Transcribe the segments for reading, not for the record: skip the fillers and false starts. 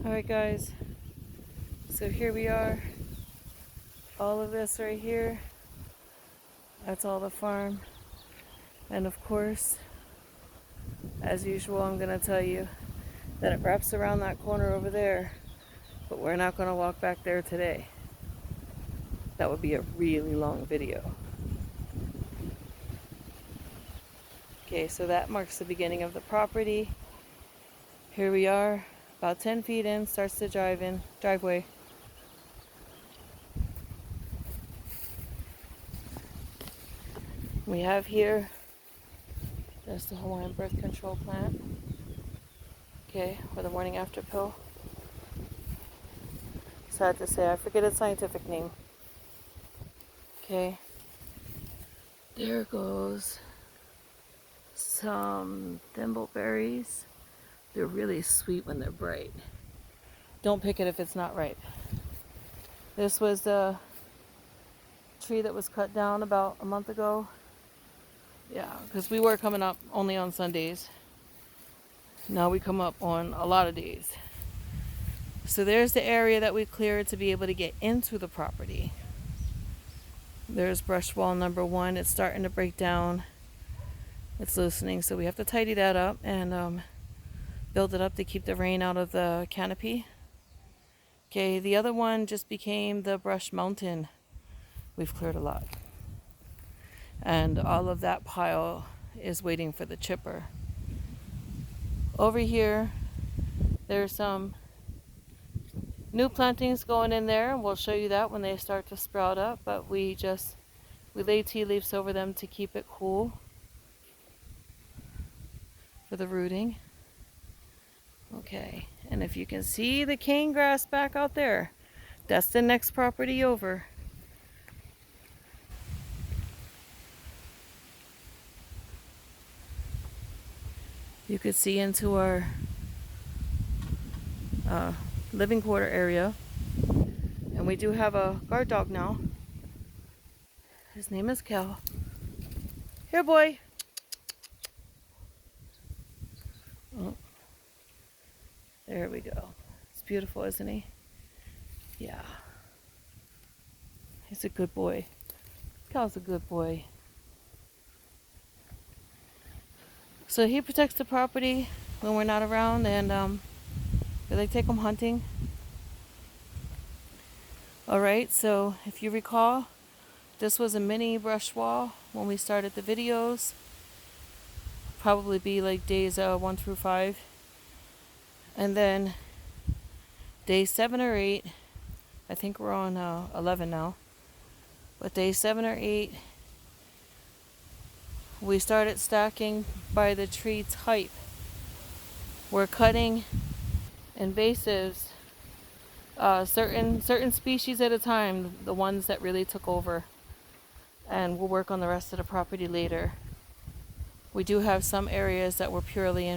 Alright guys, so here we are. All of this right here, that's all the farm. And of course, as usual, I'm going to tell you that it wraps around that corner over there, but we're not going to walk back there today. That would be a really long video. Okay, so that marks the beginning of the property. Here we are, about 10 feet in, starts the driveway. We have here, there's the Hawaiian birth control plant. Okay, or the morning after pill. Sad to say, I forget its scientific name. Okay, there goes some thimbleberries. They're really sweet when they're bright. Don't pick it if it's not ripe. This was the tree that was cut down about a month ago. Yeah, because we were coming up only on Sundays. Now we come up on a lot of days. So there's the area that we cleared to be able to get into the property. There's brush wall number 1. It's starting to break down. It's loosening, so we have to tidy that up and build it up to keep the rain out of the canopy. Okay, the other one just became the brush mountain. We've cleared a lot. And all of that pile is waiting for the chipper. Over here, there's some new plantings going in there. We'll show you that when they start to sprout up, but we lay tea leaves over them to keep it cool for the rooting. Okay, and if you can see the cane grass back out there, that's the next property over. You could see into our living quarter area. And we do have a guard dog now. His name is Cal. Here, boy. Oh. There we go. It's beautiful, isn't he? Yeah. He's a good boy. Cal's a good boy. So he protects the property when we're not around, and they take him hunting. Alright, so if you recall, this was a mini brush wall when we started the videos. Probably be like days 1 through 5. And then day 7 or 8, I think we're on 11 now, but day 7 or 8, we started stacking by the tree type. We're cutting invasives, certain species at a time, the ones that really took over, and we'll work on the rest of the property later. We do have some areas that were purely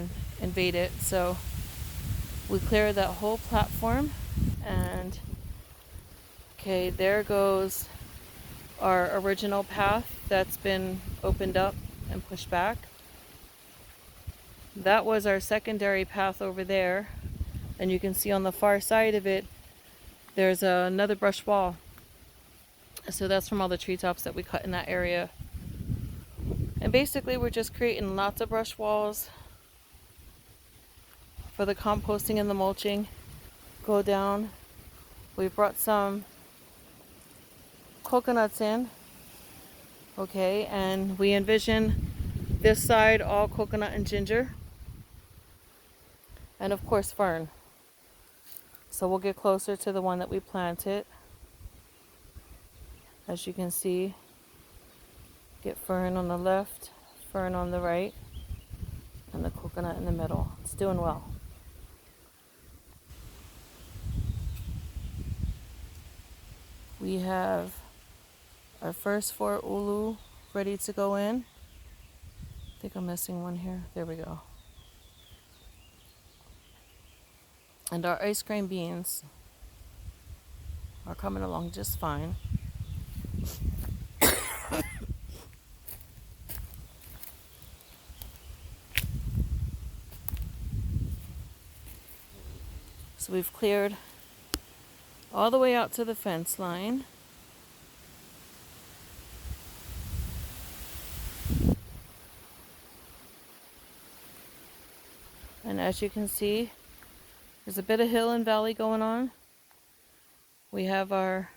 invaded, so we cleared that whole platform. And okay, there goes our original path that's been opened up and pushed back. That was our secondary path over there, and you can see on the far side of it there's another brush wall. So that's from all the treetops that we cut in that area. And basically we're just creating lots of brush walls for the composting and the mulching. Go down. We brought some coconuts in. Okay, and we envision this side all coconut and ginger. And of course fern. So we'll get closer to the one that we planted. As you can see, get fern on the left, fern on the right, and the coconut in the middle. It's doing well. We have our first 4 ulu ready to go in. I think I'm missing one here. There we go. And our ice cream beans are coming along just fine. So So we've cleared all the way out to the fence line. And as you can see, there's a bit of hill and valley going on. We have our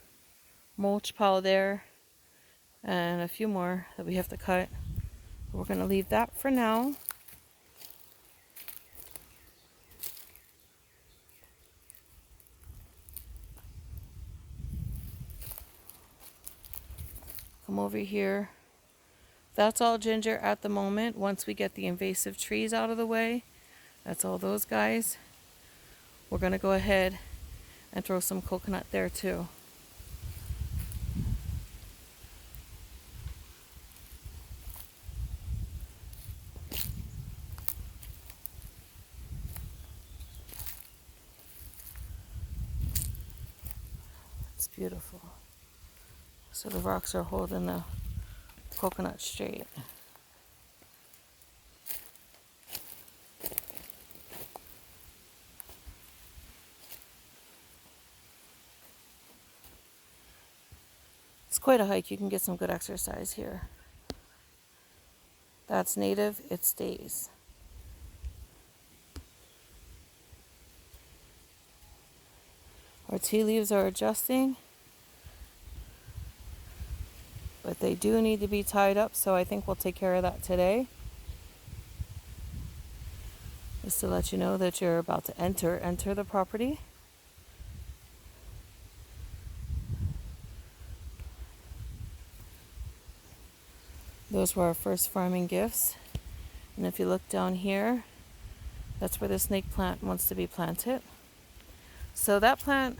mulch pile there and a few more that we have to cut. We're going to leave that for now. Come over here. That's all ginger at the moment. Once we get the invasive trees out of the way, that's all those guys. We're going to go ahead and throw some coconut there too. It's beautiful. So the rocks are holding the coconut straight. It's quite a hike. You can get some good exercise here. That's native. It stays. Our tea leaves are adjusting, but they do need to be tied up, so I think we'll take care of that today. Just to let you know that you're about to enter the property. Those were our first farming gifts. And if you look down here, that's where the snake plant wants to be planted. So that plant,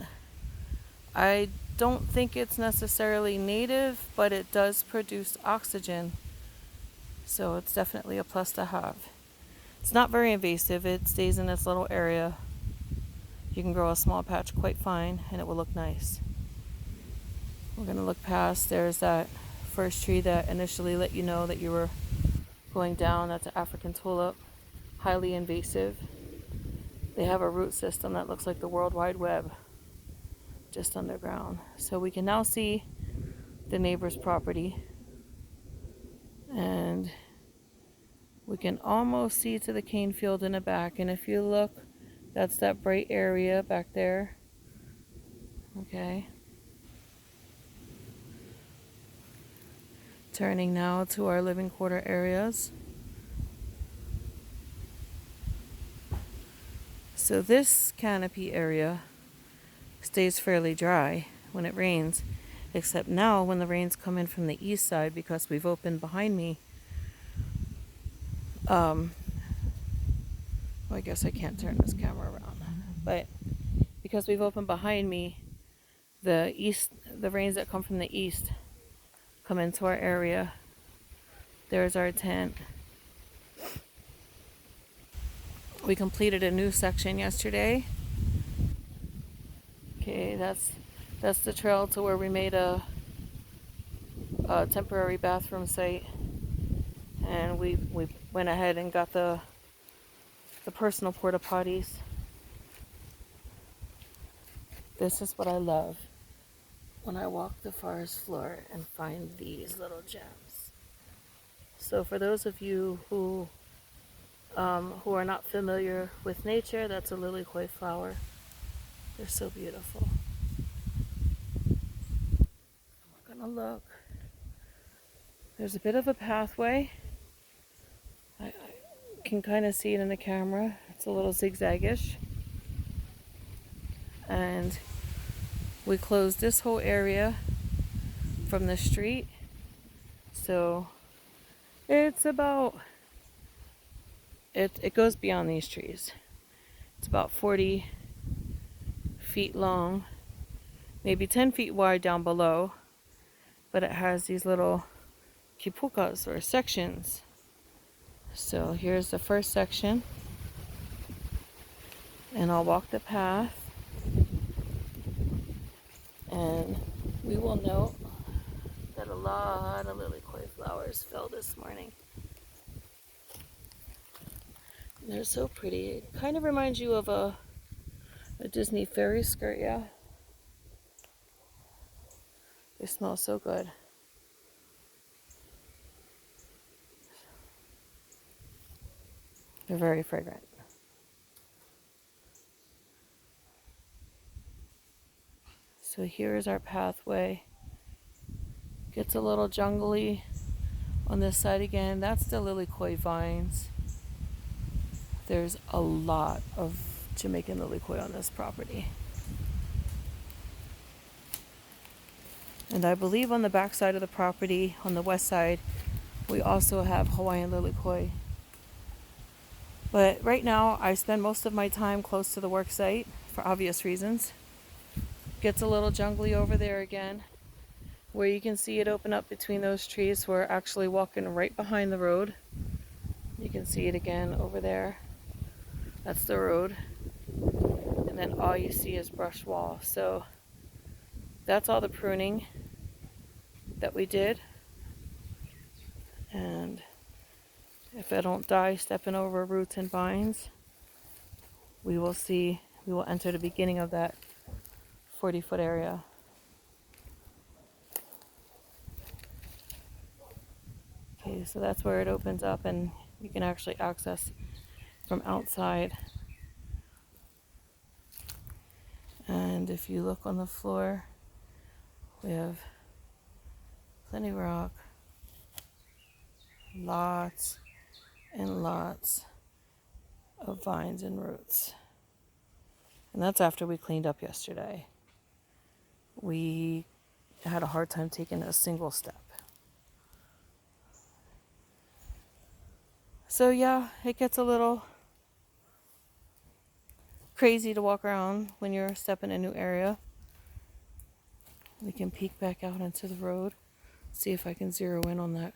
I don't think it's necessarily native, but it does produce oxygen. So it's definitely a plus to have. It's not very invasive. It stays in this little area. You can grow a small patch quite fine and it will look nice. We're going to look past. There's that first tree that initially let you know that you were going down. That's an African tulip, highly invasive. They have a root system that looks like the World Wide Web just underground. So we can now see the neighbor's property, and we can almost see to the cane field in the back. And if you look, that's that bright area back there. Okay. Turning now to our living quarter areas. So this canopy area stays fairly dry when it rains, except now when the rains come in from the east side, because we've opened behind me. Well, I guess I can't turn this camera around, but because we've opened behind me, the rains that come from the east come into our area. There's our tent. We completed a new section yesterday. Okay, that's the trail to where we made a temporary bathroom site, and we went ahead and got the personal porta potties. This is what I love when I walk the forest floor and find these little gems. So for those of you who are not familiar with nature, that's a lily koi flower. They're so beautiful. We're gonna look. There's a bit of a pathway. I can kind of see it in the camera. It's a little zigzag-ish. And we closed this whole area from the street. So it's about, it goes beyond these trees. It's about 40 feet long, maybe 10 feet wide down below, but it has these little kipukas or sections. So here's the first section, and I'll walk the path, and we will note that a lot of lily koi flowers fell this morning. They're so pretty. It kind of reminds you of a A Disney fairy skirt, yeah. They smell so good. They're very fragrant. So here's our pathway. Gets a little jungly on this side again. That's the lilikoi vines. There's a lot of Jamaican lilikoi on this property. And I believe on the back side of the property, on the west side, we also have Hawaiian lilikoi. But right now, I spend most of my time close to the work site for obvious reasons. Gets a little jungly over there again, where you can see it open up between those trees. We're actually walking right behind the road. You can see it again over there. That's the road. And then all you see is brush wall. So that's all the pruning that we did. And if I don't die stepping over roots and vines, we will enter the beginning of that 40-foot area. Okay, so that's where it opens up and you can actually access from outside. And if you look on the floor, we have plenty of rock, lots and lots of vines and roots. And that's after we cleaned up yesterday. We had a hard time taking a single step. So yeah, it gets a little crazy to walk around when you're stepping in a new area. We can peek back out into the road. See if I can zero in on that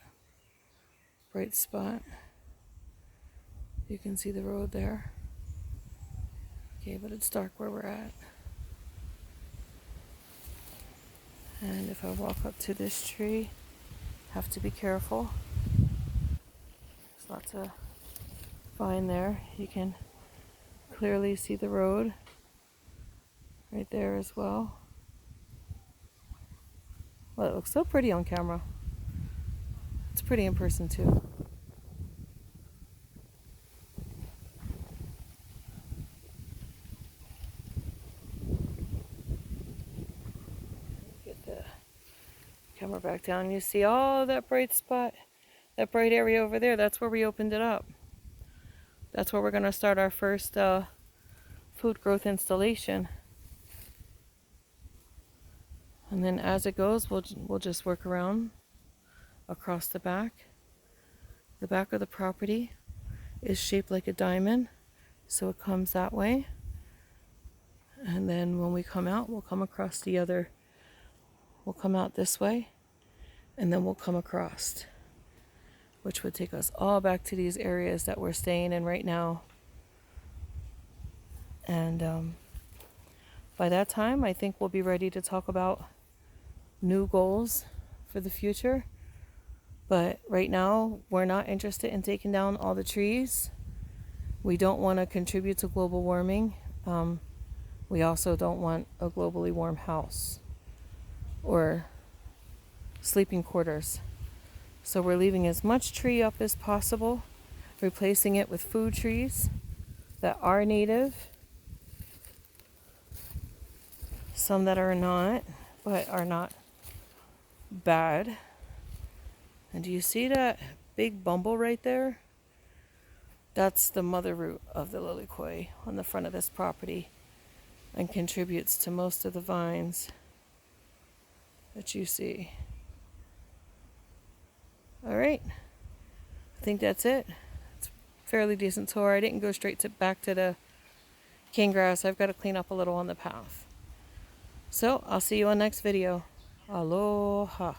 bright spot. You can see the road there. Okay, but it's dark where we're at. And if I walk up to this tree, have to be careful. There's lots of vine there. You can clearly see the road right there as well. Well, it looks so pretty on camera. It's pretty in person too. Get the camera back down. You see all that bright spot, that bright area over there. That's where we opened it up. That's where we're going to start our first food growth installation. And then as it goes, we'll just work around across the back. The back of the property is shaped like a diamond, so it comes that way. And then when we come out, we'll come across we'll come out this way, and then we'll come across, which would take us all back to these areas that we're staying in right now. And by that time, I think we'll be ready to talk about new goals for the future. But right now, we're not interested in taking down all the trees. We don't want to contribute to global warming. We also don't want a globally warm house or sleeping quarters. So we're leaving as much tree up as possible, replacing it with food trees that are native, some that are not, but are not bad. And do you see that big bumble right there? That's the mother root of the lilikoi on the front of this property and contributes to most of the vines that you see. All right, I think that's it. It's a fairly decent tour. I didn't go straight back to the cane grass. I've got to clean up a little on the path. So I'll see you on next video. Aloha.